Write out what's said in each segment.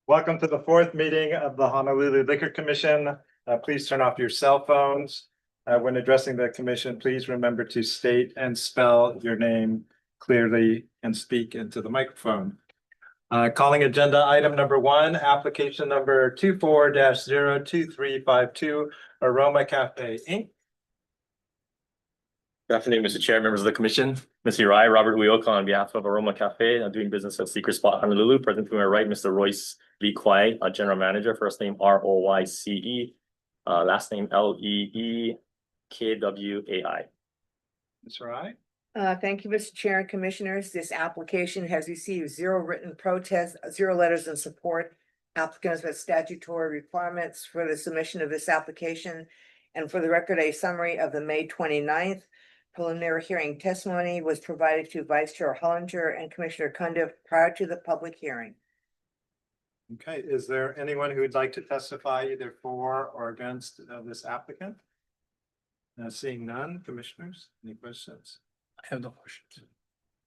Welcome to the fourth meeting of the Honolulu Liquor Commission. Please turn off your cell phones. When addressing the commission, please remember to state and spell your name clearly and speak into the microphone. Calling agenda item number 1, application number 24-02352, Aroma Cafe Inc. Good afternoon, Mr. Chair, members of the commission. Mr. Rai, Robert Uyoka on behalf of Aroma Cafe, doing business at Secret Spot Honolulu. Present to my right, Mr. Royce LIQ, general manager. First name Royce, last name Leekwai. Ms. Rai. Thank you, Mr. Chair and Commissioners. This application has received 0 written protests, 0 letters in support. Applicants met statutory requirements for the submission of this application. And for the record, a summary of the May 29th preliminary hearing testimony was provided to Vice Chair Hollinger and Commissioner Cundiff prior to the public hearing. Okay, is there anyone who would like to testify either for or against this applicant? Seeing none, commissioners, any questions? I have no questions.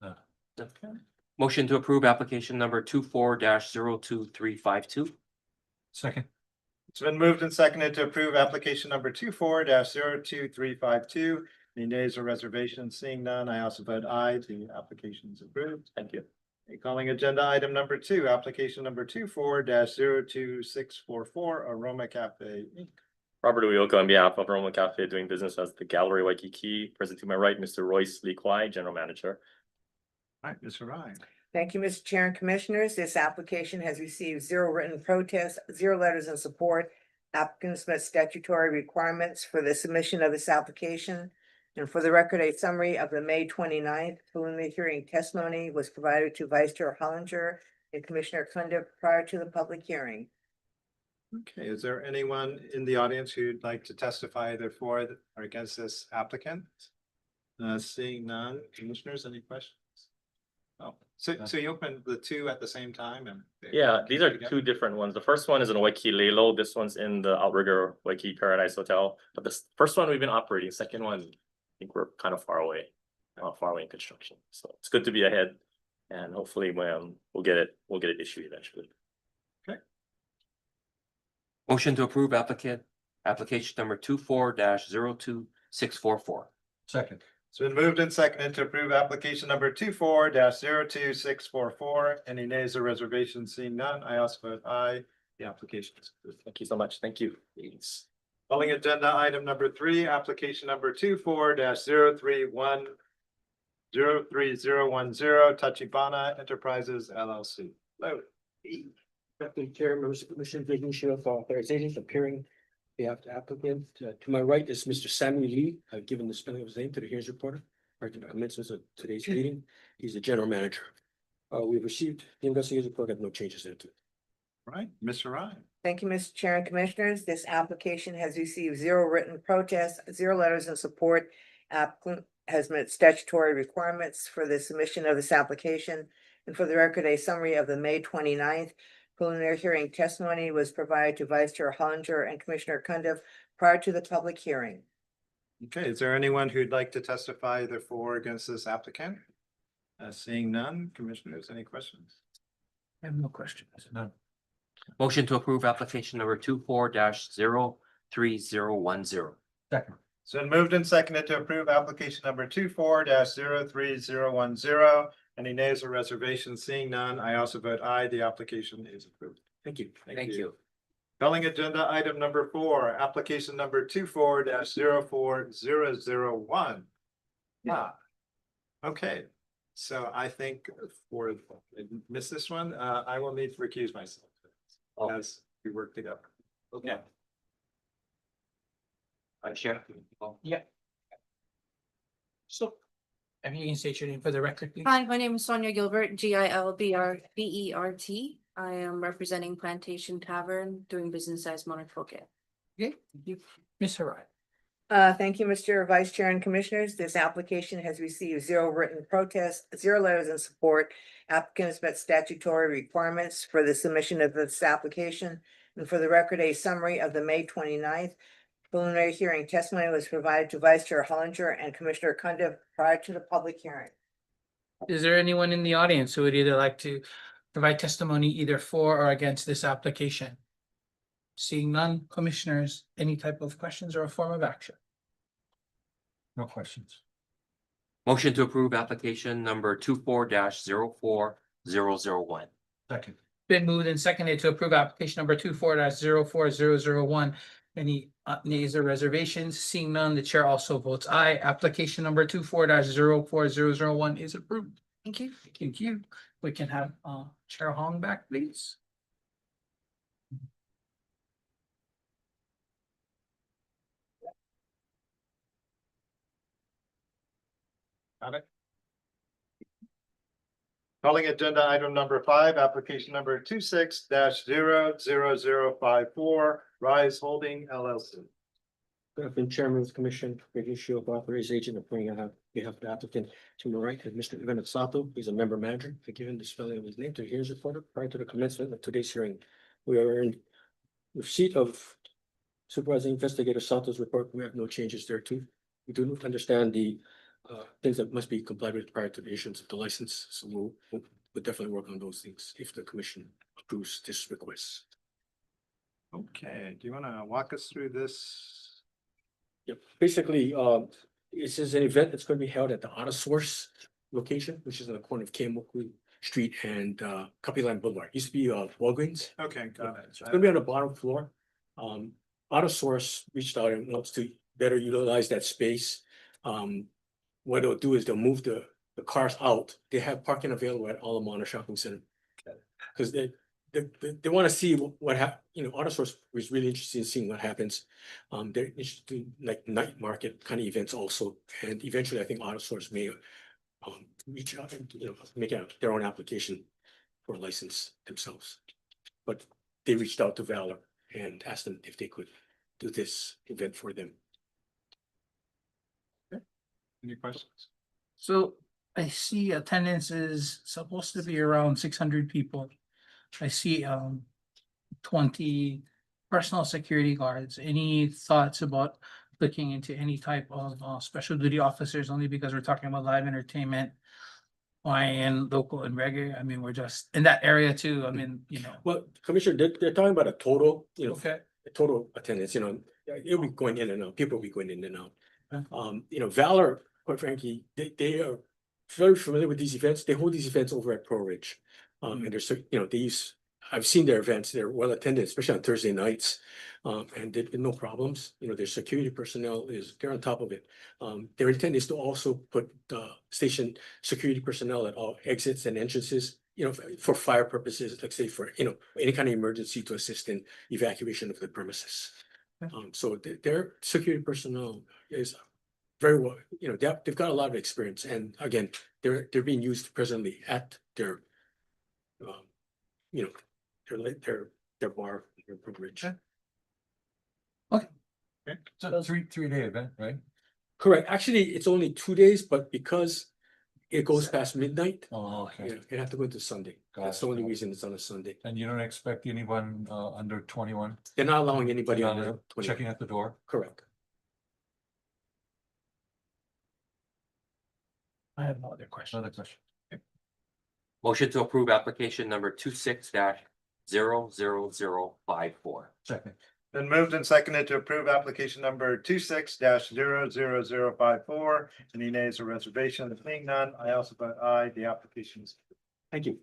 Okay. Motion to approve application number 24-02352. Second. It's been moved and seconded to approve application number 24-02352. Any nays or reservations? Seeing none, I also vote aye. The application is approved. Thank you. Calling agenda item number 2, application number 24-02644, Aroma Cafe Inc. Robert Uyoka on behalf of Aroma Cafe, doing business as the Gallery Waikiki. Present to my right, Mr. Royce LIQ, general manager. All right, Mr. Ryan. Thank you, Mr. Chair and Commissioners. This application has received 0 written protests, 0 letters in support. Applicants met statutory requirements for the submission of this application. And for the record, a summary of the May 29th preliminary hearing testimony was provided to Vice Chair Hollinger and Commissioner Cundiff prior to the public hearing. Okay, is there anyone in the audience who'd like to testify either for or against this applicant? Seeing none, commissioners, any questions? Oh, so you opened the 2 at the same time and Yeah, these are 2 different ones. The first one is in Waikiki Lelo. This one's in the Outrigger Waikiki Paradise Hotel. But the first one we've been operating. Second one, I think we're kind of far away in construction. So it's good to be ahead, and hopefully we'll get it issued eventually. Okay. Motion to approve application number 24-02644. Second. It's been moved and seconded to approve application number 24-02644. Any nays or reservations? Seeing none, I also vote aye. The application is approved. Thank you so much. Thank you. Calling agenda item number 3, application number 24-03010, Tachibana Enterprises LLC. Hello. Deputy Chair, members of the Commission, taking issue of authorization appearing behalf of the applicant. To my right is Mr. Samuel Lee. I've given the spelling of his name to the hearings reporter prior to the commencement of today's meeting. He's the general manager. We've received the investigation report, got no changes there to it. Right, Mr. Ryan. Thank you, Mr. Chair and Commissioners. This application has received 0 written protests, 0 letters in support. Applicant has met statutory requirements for the submission of this application. And for the record, a summary of the May 29th preliminary hearing testimony was provided to Vice Chair Hollinger and Commissioner Cundiff prior to the public hearing. Okay, is there anyone who'd like to testify either for or against this applicant? Seeing none, commissioners, any questions? I have no questions. None. Motion to approve application number 24-03010. Second. It's been moved and seconded to approve application number 24-03010. Any nays or reservations? Seeing none, I also vote aye. The application is approved. Thank you. Thank you. Calling agenda item number 4, application number 24-04001. Okay, so I think for miss this one, I will need to recuse myself as we work together. Okay. Chair. Yeah. So, if you can state your name for the record, please. Hi, my name is Sonia Gilbert, Gilbert. I am representing Plantation Tavern, doing business as Monarch Phuket. Okay, thank you. Ms. Harai. Thank you, Mr. Vice Chair and Commissioners. This application has received 0 written protests, 0 letters in support. Applicants met statutory requirements for the submission of this application. And for the record, a summary of the May 29th preliminary hearing testimony was provided to Vice Chair Hollinger and Commissioner Cundiff prior to the public hearing. Is there anyone in the audience who would either like to provide testimony either for or against this application? Seeing none, commissioners, any type of questions or a form of action? No questions. Motion to approve application number 24-04-001. Second. Been moved and seconded to approve application number 24-04-001. Any nays or reservations? Seeing none, the chair also votes aye. Application number 24-04-001 is approved. Thank you. Thank you. We can have Chair Hong back, please. Got it. Calling agenda item number 5, application number 26-00054, Rise Holding LLC. Good afternoon, Chairman of the Commission, making sure of authorized agent appointing on behalf of the applicant. To my right is Mr. Ivan Sato, he's a member manager. I give him the spelling of his name to the hearings reporter prior to the commencement of today's hearing. We are in receipt of Supervising Investigator Sato's report. We have no changes there too. We do understand the things that must be complied with prior to the issuance of the license. So we'll definitely work on those things if the commission approves this request. Okay, do you want to walk us through this? Yep, basically, this is an event that's going to be held at the Auto Source location, which is on the corner of Kemoku Street and Kapilan Boulevard. Used to be Walgreens. Okay, got it. It's gonna be on the bottom floor. Auto Source reached out and wants to better utilize that space. What they'll do is they'll move the cars out. They have parking available at Alamana Shopping Center. Cause they want to see what Auto Source was really interested in seeing what happens. They're interested in like night market kind of events also. And eventually I think Auto Source may reach out and, make out their own application for a license themselves. But they reached out to Valor and asked them if they could do this event for them. Any questions? So I see attendance is supposed to be around 600 people. I see 20 personal security guards. Any thoughts about looking into any type of special duty officers, only because we're talking about live entertainment, Hawaiian, local and regular? I mean, we're just in that area too. I mean, Well, Commissioner, they're talking about a total, okay. a total attendance, it'll be going in and out, people will be going in and out. Okay. Valor, quite frankly, they are very familiar with these events. They hold these events over at Pro Ridge. And they're, I've seen their events, they're well attended, especially on Thursday nights. And there've been no problems, their security personnel they're on top of it. Their intent is to also put station security personnel at all exits and entrances, for fire purposes, like say for, any kind of emergency to assist in evacuation of the premises. So their security personnel is very well, they've got a lot of experience, and again, they're being used presently at their their bar, their bridge. Okay. It's a three-day event, right? Correct. Actually, it's only 2 days, but because it goes past midnight, Oh, okay. it have to go to Sunday. That's the only reason it's on a Sunday. And you don't expect anyone under 21? They're not allowing anybody They're on not the 20. checking at the door? Correct. I have no other questions. Another question. Motion to approve application number 26-00054. Second. Been moved and seconded to approve application number 26-00054. Any nays or reservations? Being none, I also vote aye. The application is approved. Thank you.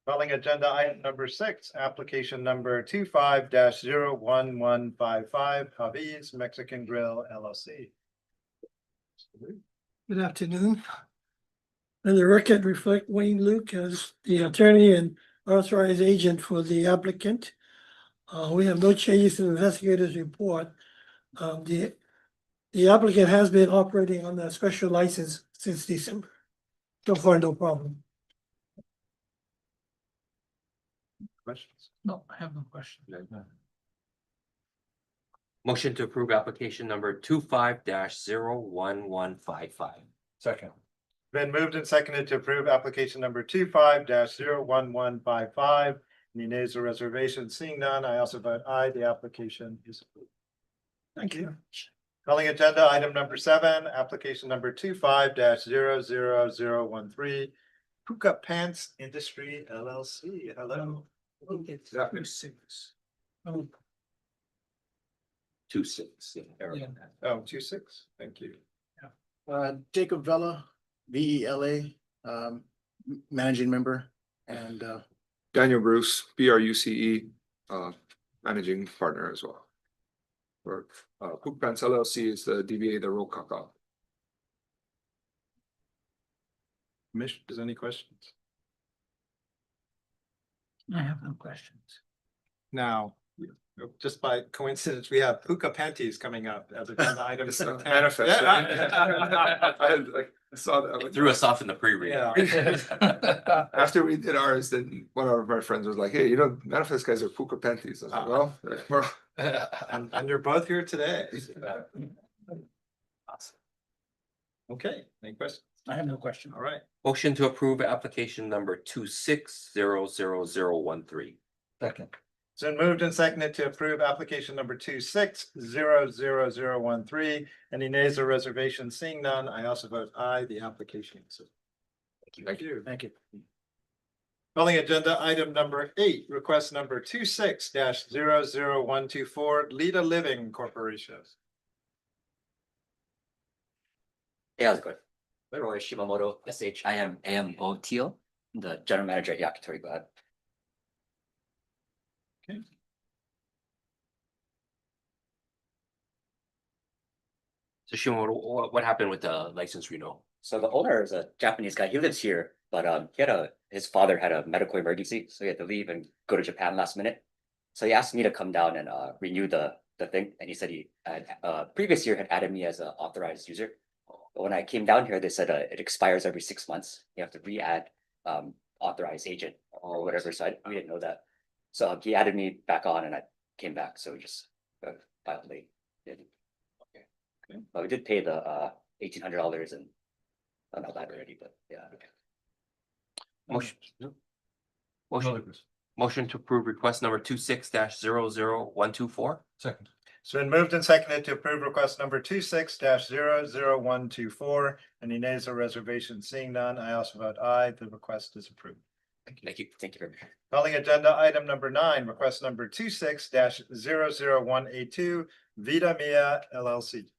Calling agenda item number 6, application number 25-01155, Javi's Mexican Grill LLC. Good afternoon. And the record reflect Wayne Luke as the attorney and authorized agent for the applicant. We have no changes to the investigator's report. The applicant has been operating on a special license since December. So far, no problem. Questions? No, I have no question. Motion to approve application number 25-01155. Second. Been moved and seconded to approve application number 25-01155. Any nays or reservations? Seeing none, I also vote aye. The application is approved. Thank you. Calling agenda item number 7, application number 25-00013, Puka Pants Industry LLC. Hello. It's Yeah. 6. Oh, 2-6. Yeah, error Yeah. on that. Oh, 26. Thank you. Jacob Vela, VELA, managing member, and Daniel Bruce, BRUCE, managing partner as well. For Cook Pants LLC is the DBA, the Roll Kaka. Commissioners, any questions? I have no questions. Now, just by coincidence, we have Puka Panties coming up as agenda item. It's a number 10. manifest. Yeah. I saw that. It threw us off in the pre-read. Yeah. After we did ours, then one of my friends was like, hey, manifest guys are Puka Panties. I was like, well, And you're both here today. Awesome. Okay, any questions? I have no question. All right. Motion to approve application number 26-00013. Second. It's been moved and seconded to approve application number 26-00013. Any nays or reservations? Seeing none, I also vote aye. The application is. Thank you. thank you. Calling agenda item number 8, request number 26-00124, Lita Living Corporation. Hey, how's it going? Leroy Shimamoto, SHIMAMOTO, the general manager at Yakitori Glad. So Shimoda, what happened with the license renewal? So the owner is a Japanese guy. He lives here, but his father had a medical emergency, so he had to leave and go to Japan last minute. So he asked me to come down and renew the thing, and he said he had previous year had added me as an authorized user. But when I came down here, they said it expires every 6 months. You have to re-add authorized agent or whatever. So we didn't know that. So he added me back on, and I came back. So we just filed late. But we did pay the $1,800 and all that already. But yeah. Motion. Another Motion, question. motion to approve request number 26-00124. Second. It's been moved and seconded to approve request number 26-00124. Any nays or reservations? Seeing none, I also vote aye. The request is approved. Thank you. Thank you very much. Calling agenda item number 9, request number 26-00182, Vita Mia LLC.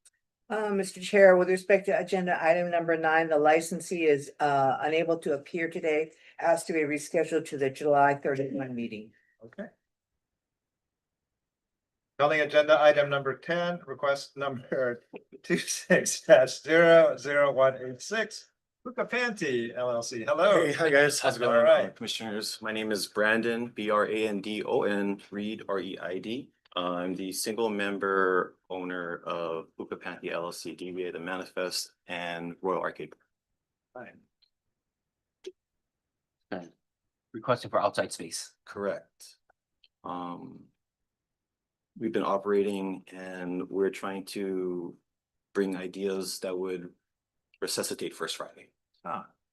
Mr. Chair, with respect to agenda item number 9, the licensee is unable to appear today, asked to be rescheduled to the July 31 meeting. Okay. Calling agenda item number 10, request number 26-00186, Puka Panty LLC. Hello. Hey, hi guys, how's it All going, right. commissioners? My name is Brandon, Brandon, Reed, REID. I'm the single member owner of Puka Panty LLC, DBA The Manifest and Royal Arcade. Requesting for outside space. Correct. We've been operating and we're trying to bring ideas that would resuscitate First Friday.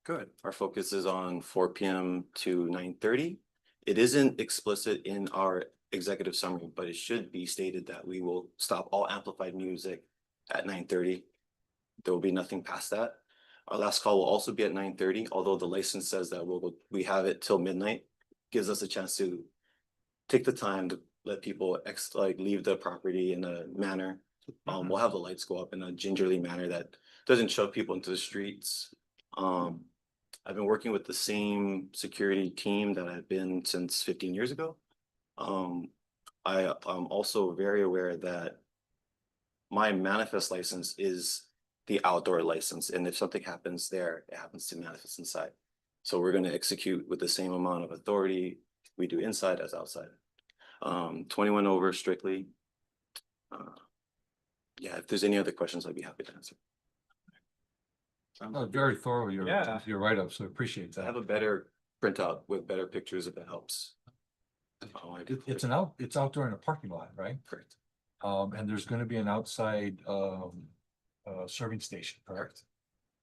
Good. Our focus is on 4 p.m. to 9:30. It isn't explicit in our executive summary, but it should be stated that we will stop all amplified music at 9:30. There will be nothing past that. Our last call will also be at 9:30, although the license says that we have it till midnight. Gives us a chance to take the time to let people leave the property in a manner. We'll have the lights go up in a gingerly manner that doesn't shove people into the streets. I've been working with the same security team that I've been since 15 years ago. I am also very aware that my manifest license is the outdoor license, and if something happens there, it happens to manifest inside. So we're going to execute with the same amount of authority we do inside as outside. 21 over strictly. Yeah, if there's any other questions, I'd be happy to answer. Very thorough, Yeah. your write-up, so appreciate I that. have a better printout with better pictures if it helps. It's outdoor in a parking lot, right? Correct. And there's gonna be an outside serving station, correct?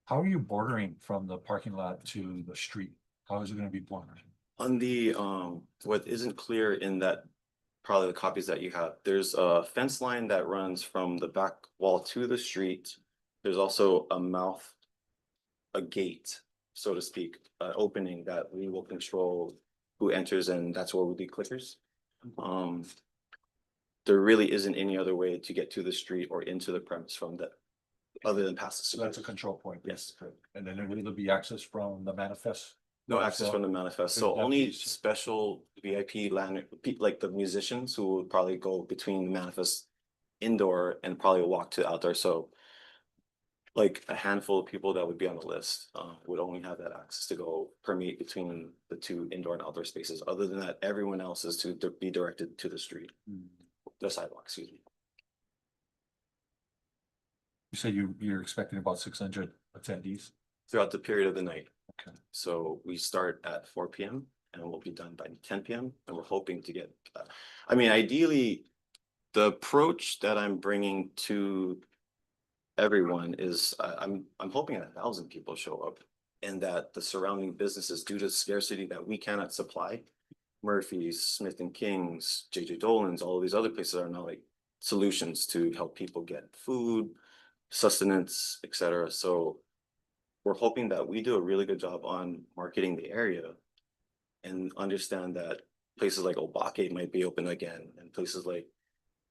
How are you bordering from the parking lot to the street? How is it gonna be bordered? On the what isn't clear in that probably the copies that you have. There's a fence line that runs from the back wall to the street. There's also a gate, so to speak, opening that we will control who enters, and that's where we do clickers. There really isn't any other way to get to the street or into the premise from that, other than past the. So that's a control point. Yes. And then there will be access from the manifest. No access from the manifest, so There's that only piece. special VIP land, like the musicians who would probably go between the manifest indoor and probably walk to outdoor, so. Like a handful of people that would be on the list, would only have that access to go permeate between the two indoor and outdoor spaces. Other than that, everyone else is to be directed to the street, the sidewalk, excuse me. You said you're expecting about 600 attendees? Throughout the period of the night. Okay. So we start at 4 PM and we'll be done by 10 PM, and we're hoping to get, I mean, ideally, the approach that I'm bringing to everyone is, I'm hoping 1,000 people show up, and that the surrounding businesses, due to scarcity that we cannot supply, Murphy's, Smith and King's, JJ Dolan's, all of these other places are now like solutions to help people get food, sustenance, etc. So we're hoping that we do a really good job on marketing the area and understand that places like Obake might be open again, and places like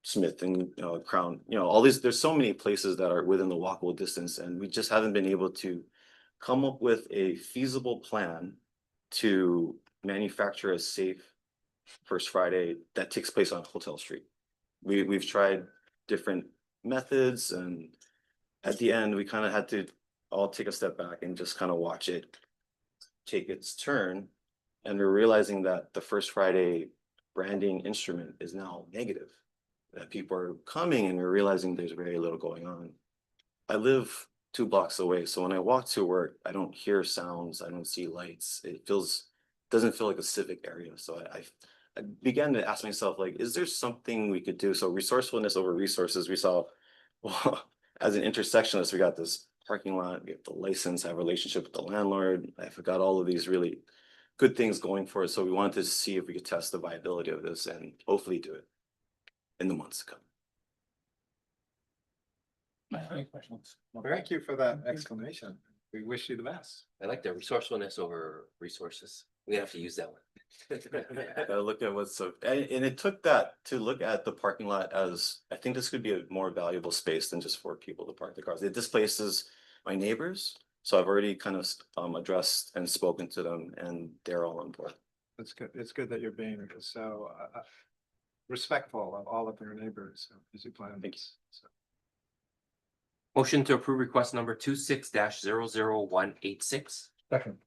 Smith and Crown, all these, there's so many places that are within the walkable distance, and we just haven't been able to come up with a feasible plan to manufacture a safe First Friday that takes place on Hotel Street. We've tried different methods, and at the end, we kind of had to all take a step back and just kind of watch it take its turn. And we're realizing that the First Friday branding instrument is now negative, that people are coming and we're realizing there's very little going on. I live 2 blocks away, so when I walk to work, I don't hear sounds, I don't see lights. Doesn't feel like a civic area. So I began to ask myself, like, is there something we could do? So resourcefulness over resources, we saw, well, as an intersectionalist, we got this parking lot, we have the license, have a relationship with the landlord. I forgot all of these really good things going for us. So we wanted to see if we could test the viability of this and hopefully do it in the months to come. Any questions? Well, thank you for that explanation. We wish you the best. I like the resourcefulness over resources. We have to use that one. Gotta look at what's so, and it took that to look at the parking lot as, I think this could be a more valuable space than just for people to park their cars. It displaces my neighbors, so I've already kind of addressed and spoken to them, and they're all on board. It's good. It's good that you're being so respectful of all of your neighbors as you plan this. So. Motion to approve request number 26-00186. Second.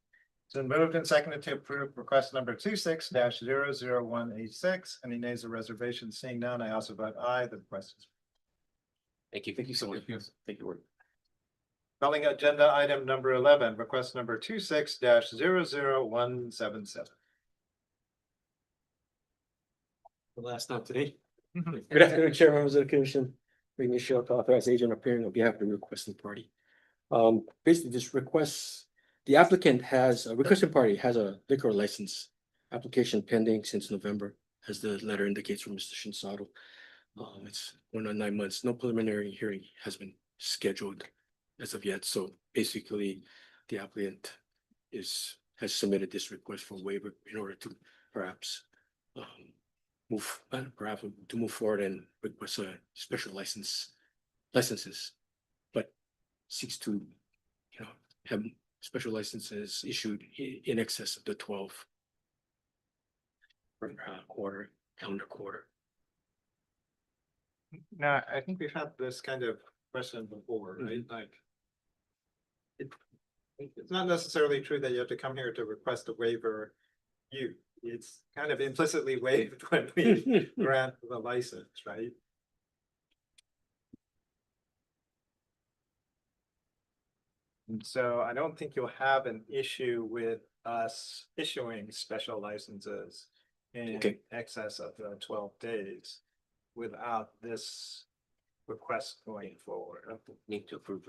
It's been moved and seconded to approve request number 26-00186. Any nays or reservations? Seeing none, I also vote aye. The request is. Thank you. Thank you so much. Thank you. Calling agenda item number 11, request number 26-00177. The last time today. Good afternoon, Chair, members of the commission. Bringing a show to authorized agent appearing on behalf of the requesting party. Basically, this request, the applicant has, a requesting party has a liquor license application pending since November, as the letter indicates from Mr. Shinsato. It's 1 on 9 months. No preliminary hearing has been scheduled as of yet. So basically, the applicant has submitted this request for waiver in order to perhaps move forward and request a special licenses, but seeks to, have special licenses issued in excess of the 12 calendar quarter. Now, I think we've had this kind of question before, right? Like, it's not necessarily true that you have to come here to request a waiver. It's kind of implicitly waived when we grant the license, right? And so I don't think you'll have an issue with us issuing special licenses in excess of 12 days without this request going forward. Need to approve.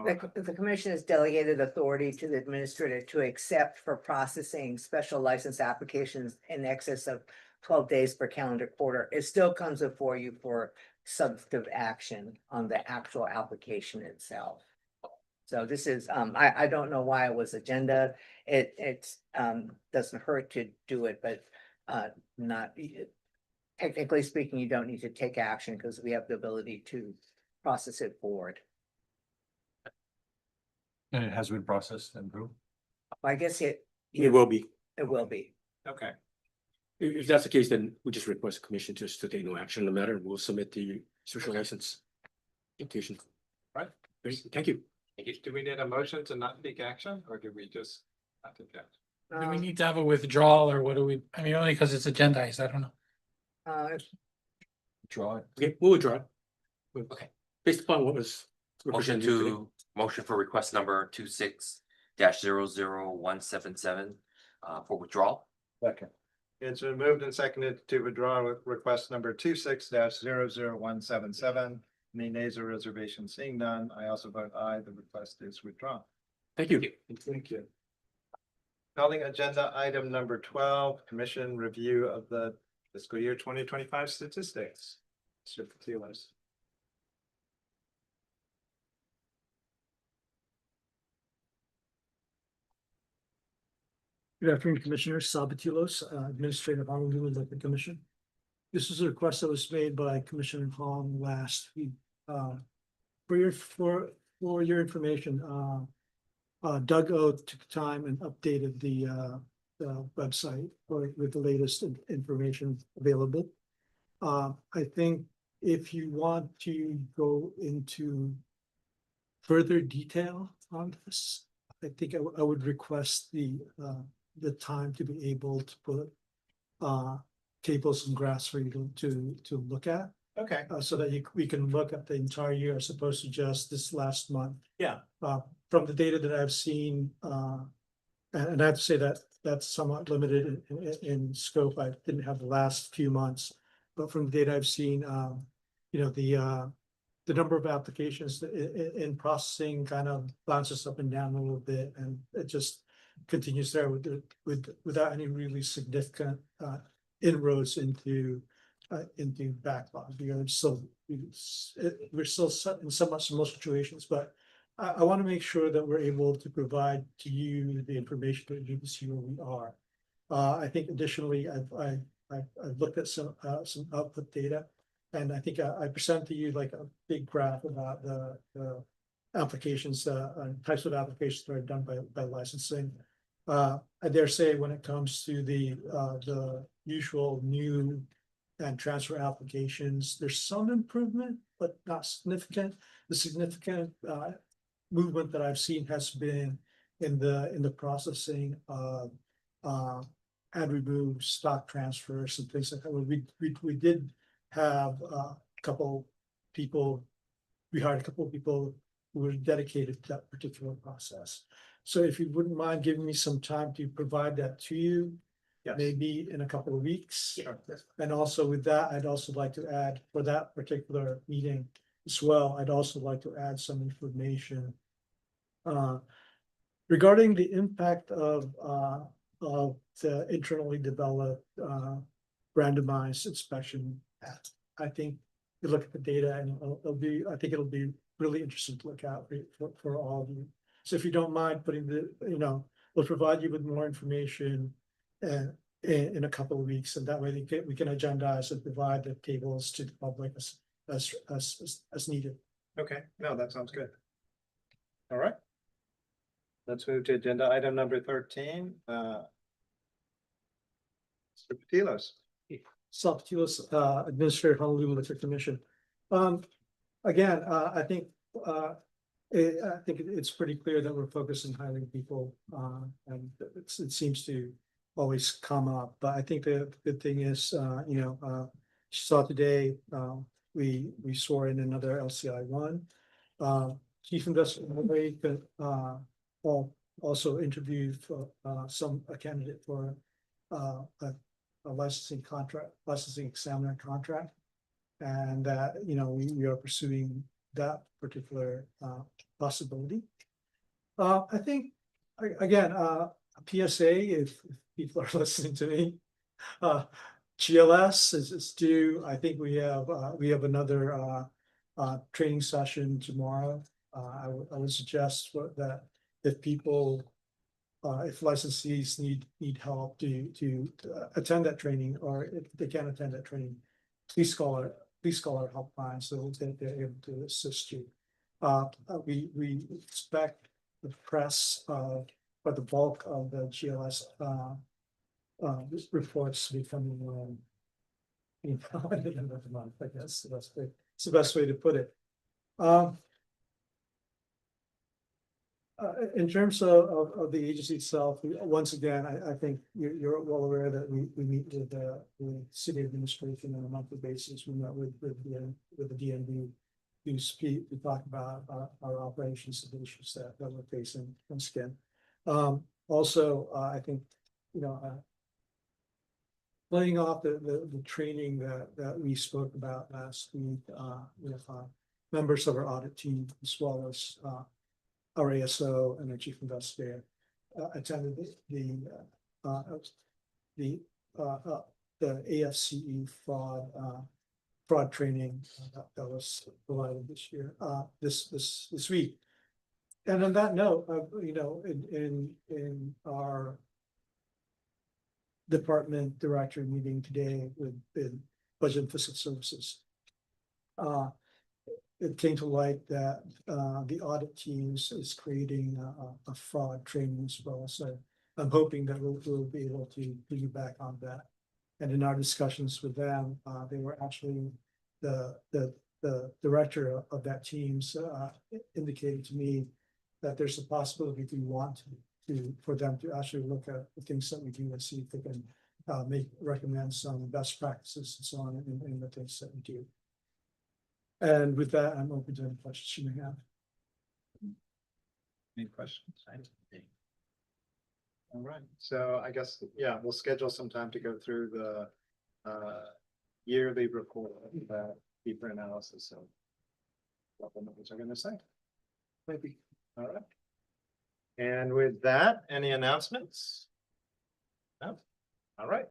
The commission has delegated authority to the administrator to accept for processing special license applications in excess of 12 days per calendar quarter. It still comes before you for substantive action on the actual application itself. So this is, I don't know why it was agenda. It's doesn't hurt to do it, but not, technically speaking, you don't need to take action because we have the ability to process it forward. And it has been processed and approved? I guess It will be. it will be. Okay. If that's the case, then we just request the commission just to take no action on the matter. We'll submit the social license application. Right. Great, thank you. Do we need a motion to not take action, or do we just not take action? Do we need to have a withdrawal or what do we, I mean, only because it's agendized, I don't know. Draw it. Okay, we'll withdraw it. Okay. Based upon what was. Motion represented today. to, motion for request number 26-00177 for withdrawal. Second. It's been moved and seconded to withdraw with request number 26-00177. Any nays or reservations? Seeing none, I also vote aye. The request is withdrawn. Thank you. Thank you. Calling agenda item number 12, commission review of the fiscal year 2025 statistics. Mr. Patilas. Good afternoon, Commissioners. Sabatilos, Administrator of Honolulu Liquor Commission. This is a request that was made by Commissioner Hong last week. For your information, Doug O took time and updated the website with the latest information available. I think if you want to go into further detail on this, I think I would request the time to be able to put tables and graphs for you to look at. Okay. So that we can look at the entire year as opposed to just this last month. Yeah. From the data that I've seen, and I have to say that that's somewhat limited in scope. I didn't have the last few months, but from the data I've seen, the number of applications in processing kind of bounces up and down a little bit, and it just continues there without any really significant inroads into backlog. We're still in somewhat similar situations, but I want to make sure that we're able to provide to you the information that you need to see where we are. I think additionally, I've looked at some output data, and I think I presented to you like a big graph about the applications, types of applications that are done by licensing. I dare say when it comes to the usual new and transfer applications, there's some improvement, but not significant. The significant movement that I've seen has been in the processing of add remove, stock transfers and things like that. We did have a couple people, we hired a couple of people who were dedicated to that particular process. So if you wouldn't mind giving me some time to provide that to you, maybe in a couple of weeks. Sure. And also with that, I'd also like to add for that particular meeting as well, I'd also like to add some information regarding the impact of the internally developed randomized inspection. I think you look at the data and I think it'll be really interesting to look out for all of you. So if you don't mind putting we'll provide you with more information in a couple of weeks, and that way we can agendize and provide the tables to the public as needed. Okay, no, that sounds good. All right. Let's move to agenda item number 13. Mr. Patilos. Salvatier's Administrator Honolulu Liquor Commission. Again, I think it's pretty clear that we're focused on hiring people, and it seems to always come up. But I think the good thing is, saw today we swore in another LCI 1. Chief Investigator also interviewed for a candidate for a licensing examiner contract, and that we are pursuing that particular possibility. I think, again, a PSA, if people are listening to me. GLS is due, I think we have another training session tomorrow. I would suggest that if people, if licensees need help to attend that training, or if they can't attend that training, please call our helpline so that they're able to assist you. We expect the press, but the bulk of the GLS reports to be coming at the end of the month, I guess. It's the best way to put it. In terms of the agency itself, once again, I think you're well aware that we meet with the city administration on a monthly basis. We met with the DMV to talk about our operations and issues that we're facing once again. Also, I think, playing off the training that we spoke about last week, with members of our audit team, as well as our ASO and our chief investigator, attended the AFCE fraud training that was provided this year, this week. And on that note, in our department director meeting today with Budget and Fiscal Services, it came to light that the audit teams is creating a fraud training as well. So I'm hoping that we'll be able to piggyback on that. And in our discussions with them, they were actually the director of that team's indicated to me that there's a possibility, if we want for them to actually look at the things that we do and see if they can recommend some best practices and so on in the things that we do. And with that, I'm open to any questions you may have. Any questions? All right, so I guess, yeah, we'll schedule some time to go through the yearly report, deeper analysis of what the numbers are going to say. Thank you. All right. And with that, any announcements? No? All right.